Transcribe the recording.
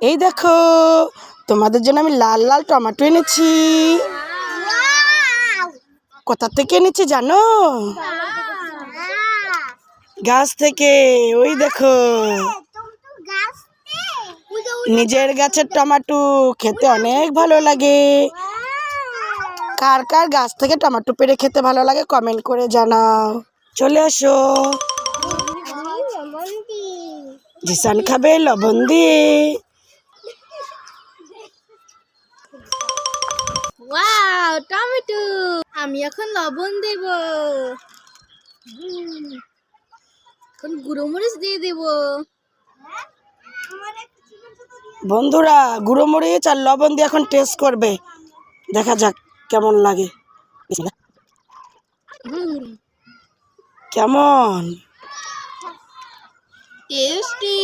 এই দেখো, তোমাদের জন্য আমি লাল লাল টমেটো এনেছি। কোথা থেকে এনেছি জানো? গাছ থেকে। ওই দেখো, নিজের গাছের টমেটো খেতে অনেক ভালো লাগে। কার কার গাছ থেকে টমেটো পেড়ে খেতে ভালো লাগে কমেন্ট করে জানাও। চলে আসো, জিসান খাবে লবণ দিয়ে। Wow, tomato. আমি এখন লবণ দেব, এখন গুঁড়ো মরিচ দিয়ে দেব। বন্ধুরা, গুঁড়ো মরিচ আর লবণ দিয়ে এখন টেস্ট করবে, দেখা যাক কেমন লাগে। কেমন টেস্টি।